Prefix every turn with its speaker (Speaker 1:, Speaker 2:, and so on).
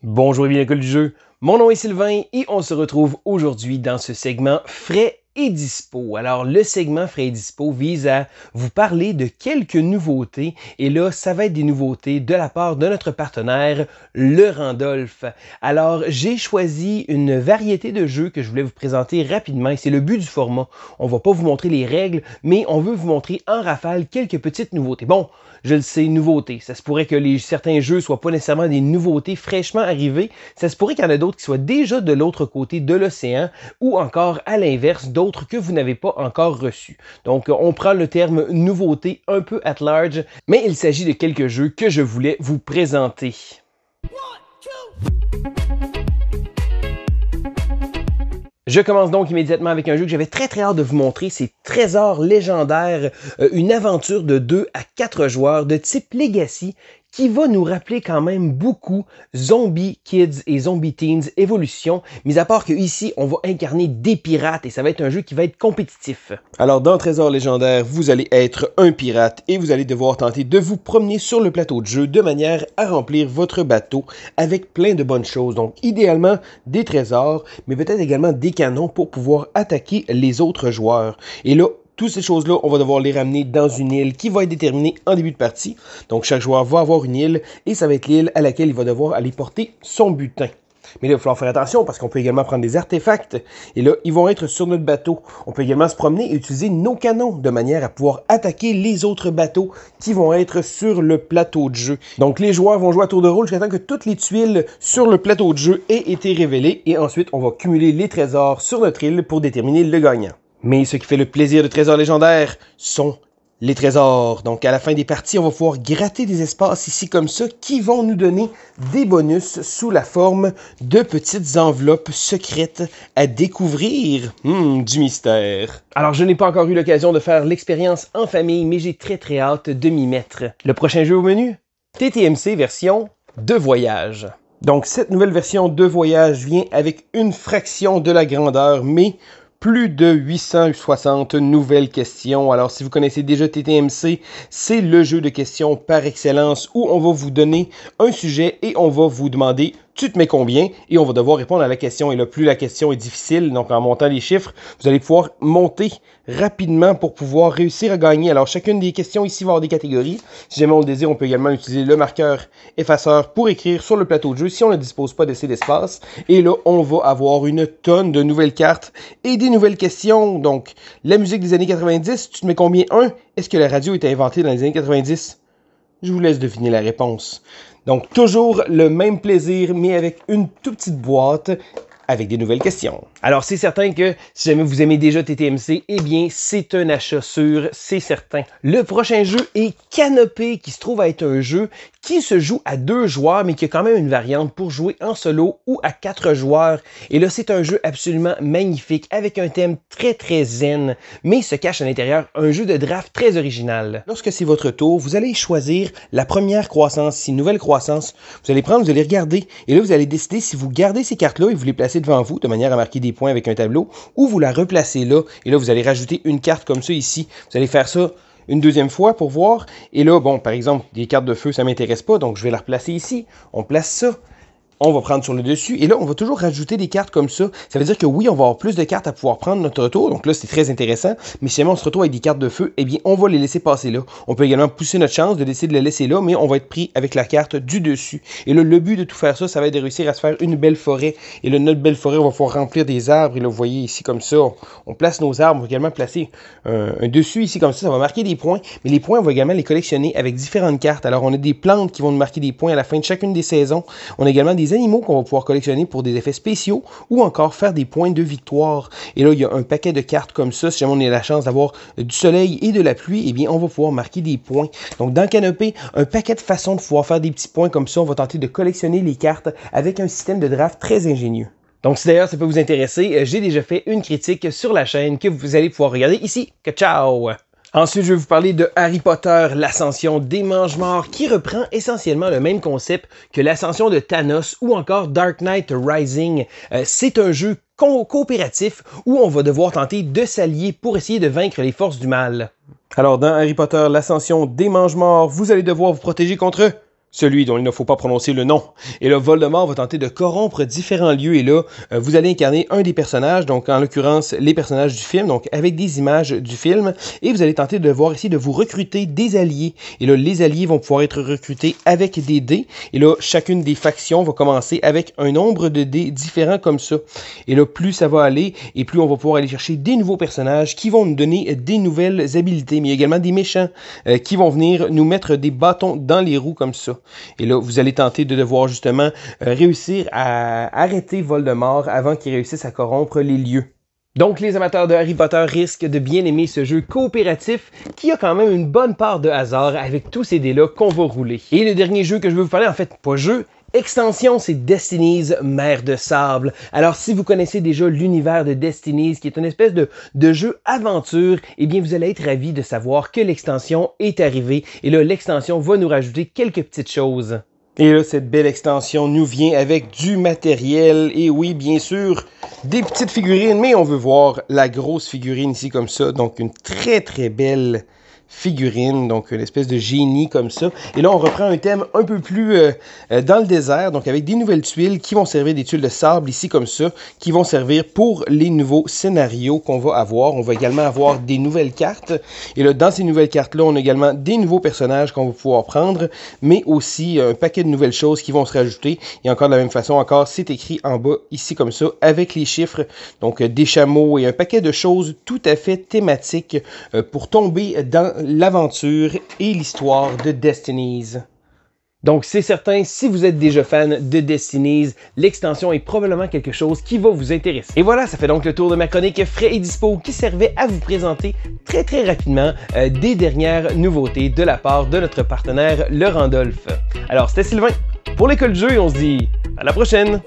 Speaker 1: Bonjour et bienvenue à l'école du jeu, mon nom est Sylvain et on se retrouve aujourd'hui dans ce segment frais et dispo. Alors le segment frais et dispo vise à vous parler de quelques nouveautés et là ça va être des nouveautés de la part de notre partenaire le Randolph. Alors j'ai choisi une variété de jeux que je voulais vous présenter rapidement et c'est le but du format. On va pas vous montrer les règles mais on veut vous montrer en rafale quelques petites nouveautés. Bon, je le sais, nouveautés. Ça se pourrait que certains jeux soient pas nécessairement des nouveautés fraîchement arrivées. Ça se pourrait qu'il y en a d'autres qui soient déjà de l'autre côté de l'océan ou encore à l'inverse, d'autres que vous n'avez pas encore reçus. Donc, on prend le terme nouveauté un peu at large, mais il s'agit de quelques jeux que je voulais vous présenter. Je commence donc immédiatement avec un jeu que j'avais très hâte de vous montrer, c'est Trésor légendaire, une aventure de 2 à 4 joueurs de type Legacy qui va nous rappeler quand même beaucoup Zombie Kids et Zombie Teens Evolution, mis à part que ici on va incarner des pirates et ça va être un jeu qui va être compétitif. Alors dans Trésor légendaire, vous allez être un pirate et vous allez devoir tenter de vous promener sur le plateau de jeu de manière à remplir votre bateau avec plein de bonnes choses. Donc idéalement des trésors, mais peut-être également des canons pour pouvoir attaquer les autres joueurs. Et là, toutes ces choses-là, on va devoir les ramener dans une île qui va être déterminée en début de partie. Donc, chaque joueur va avoir une île et ça va être l'île à laquelle il va devoir aller porter son butin. Mais là, il va falloir faire attention parce qu'on peut également prendre des artefacts. Et là, ils vont être sur notre bateau. On peut également se promener et utiliser nos canons de manière à pouvoir attaquer les autres bateaux qui vont être sur le plateau de jeu. Donc, les joueurs vont jouer à tour de rôle jusqu'à temps que toutes les tuiles sur le plateau de jeu aient été révélées. Et ensuite, on va cumuler les trésors sur notre île pour déterminer le gagnant. Mais ce qui fait le plaisir de Trésor légendaire sont les trésors. Donc, à la fin des parties, on va pouvoir gratter des espaces ici comme ça qui vont nous donner des bonus sous la forme de petites enveloppes secrètes à découvrir. Du mystère. Alors, je n'ai pas encore eu l'occasion de faire l'expérience en famille, mais j'ai très hâte de m'y mettre. Le prochain jeu au menu? TTMC version de voyage. Donc, cette nouvelle version de voyage vient avec une fraction de la grandeur, mais plus de 860 nouvelles questions. Alors, si vous connaissez déjà TTMC, c'est le jeu de questions par excellence où on va vous donner un sujet et on va vous demander « tu te mets combien ?» et on va devoir répondre à la question. Et là, plus la question est difficile, donc en montant les chiffres, vous allez pouvoir monter rapidement pour pouvoir réussir à gagner. Alors, chacune des questions ici va avoir des catégories. Si jamais on le désire, on peut également utiliser le marqueur effaceur pour écrire sur le plateau de jeu si on ne dispose pas d'essai d'espace. Et là, on va avoir une tonne de nouvelles cartes et des nouvelles questions. Donc, la musique des années 90, tu te mets combien 1? Est-ce que la radio a été inventée dans les années 90? Je vous laisse deviner la réponse. Donc, toujours le même plaisir, mais avec une toute petite boîte avec des nouvelles questions. Alors, c'est certain que si jamais vous aimez déjà TTMC, eh bien, c'est un achat sûr, c'est certain. Le prochain jeu est Canopée, qui se trouve à être un jeu qui se joue à 2 joueurs, mais qui a quand même une variante pour jouer en solo ou à 4 joueurs. Et là, c'est un jeu absolument magnifique, avec un thème très zen, mais se cache à l'intérieur un jeu de draft très original. Lorsque c'est votre tour, vous allez choisir la première croissance, si nouvelle croissance. Vous allez prendre, vous allez regarder, et là, vous allez décider si vous gardez ces cartes-là et vous les placez devant vous, de manière à marquer des points avec un tableau, ou vous la replacez là, et là, vous allez rajouter une carte comme ça ici. Vous allez faire ça une deuxième fois pour voir. Et là, bon, par exemple, des cartes de feu, ça ne m'intéresse pas, donc je vais la replacer ici. On place ça. On va prendre sur le dessus et là, on va toujours rajouter des cartes comme ça. Ça veut dire que oui, on va avoir plus de cartes à pouvoir prendre notre tour. Donc là, c'est très intéressant. Mais si jamais on se retrouve avec des cartes de feu, eh bien, on va les laisser passer là. On peut également pousser notre chance de décider de les laisser là, mais on va être pris avec la carte du dessus. Et là, le but de tout faire ça, ça va être de réussir à se faire une belle forêt. Et là, notre belle forêt, on va pouvoir remplir des arbres. Et là, vous voyez ici comme ça, on place nos arbres. On va également placer un dessus ici comme ça va marquer des points. Mais les points, on va également les collectionner avec différentes cartes. Alors, on a des plantes qui vont nous marquer des points à la fin de chacune des saisons. On a également des animaux qu'on va pouvoir collectionner pour des effets spéciaux ou encore faire des points de victoire. Et là, il y a un paquet de cartes comme ça. Si jamais on a la chance d'avoir du soleil et de la pluie, eh bien, on va pouvoir marquer des points. Donc, dans Canopée, un paquet de façons de pouvoir faire des petits points comme ça. On va tenter de collectionner les cartes avec un système de draft très ingénieux. Donc, si d'ailleurs ça peut vous intéresser, j'ai déjà fait une critique sur la chaîne que vous allez pouvoir regarder ici. Ciao! Ensuite, je vais vous parler de Harry Potter, l'ascension des Mange-Morts, qui reprend essentiellement le même concept que l'ascension de Thanos ou encore Dark Knight Rising. C'est un jeu coopératif où on va devoir tenter de s'allier pour essayer de vaincre les forces du mal. Alors, dans Harry Potter, l'ascension des Mange-Morts, vous allez devoir vous protéger contre celui dont il ne faut pas prononcer le nom. Et là, Voldemort va tenter de corrompre différents lieux et là, vous allez incarner un des personnages, donc en l'occurrence les personnages du film, donc avec des images du film, et vous allez tenter de voir ici de vous recruter des alliés. Et là, les alliés vont pouvoir être recrutés avec des dés, et là, chacune des factions va commencer avec un nombre de dés différents comme ça. Et là, plus ça va aller, et plus on va pouvoir aller chercher des nouveaux personnages qui vont nous donner des nouvelles habilités, mais également des méchants qui vont venir nous mettre des bâtons dans les roues comme ça. Et là, vous allez tenter de devoir justement réussir à arrêter Voldemort avant qu'il réussisse à corrompre les lieux. Donc, les amateurs de Harry Potter risquent de bien aimer ce jeu coopératif qui a quand même une bonne part de hasard avec tous ces dés-là qu'on va rouler. Et le dernier jeu que je veux vous parler, en fait, pas jeu, extension, c'est Destiny's Mer de Sable. Alors, si vous connaissez déjà l'univers de Destiny's, qui est une espèce de jeu aventure, eh bien, vous allez être ravis de savoir que l'extension est arrivée. Et là, l'extension va nous rajouter quelques petites choses. Et là, cette belle extension nous vient avec du matériel. Et oui, bien sûr, des petites figurines, mais on veut voir la grosse figurine ici comme ça. Donc, une très, très belle figurine, donc une espèce de génie comme ça. Et là, on reprend un thème un peu plus dans le désert, donc avec des nouvelles tuiles qui vont servir des tuiles de sable ici comme ça, qui vont servir pour les nouveaux scénarios qu'on va avoir. On va également avoir des nouvelles cartes. Et là, dans ces nouvelles cartes-là, on a également des nouveaux personnages qu'on va pouvoir prendre, mais aussi un paquet de nouvelles choses qui vont se rajouter. Et encore de la même façon, encore, c'est écrit en bas ici comme ça, avec les chiffres, donc des chameaux et un paquet de choses tout à fait thématiques pour tomber dans l'aventure et l'histoire de Destiny's. Donc, c'est certain, si vous êtes déjà fan de Destiny's, l'extension est probablement quelque chose qui va vous intéresser. Et voilà, ça fait donc le tour de ma chronique Frais et Dispo qui servait à vous présenter très rapidement des dernières nouveautés de la part de notre partenaire, le Randolph. Alors, c'était Sylvain pour l'école du jeu et on se dit à la prochaine!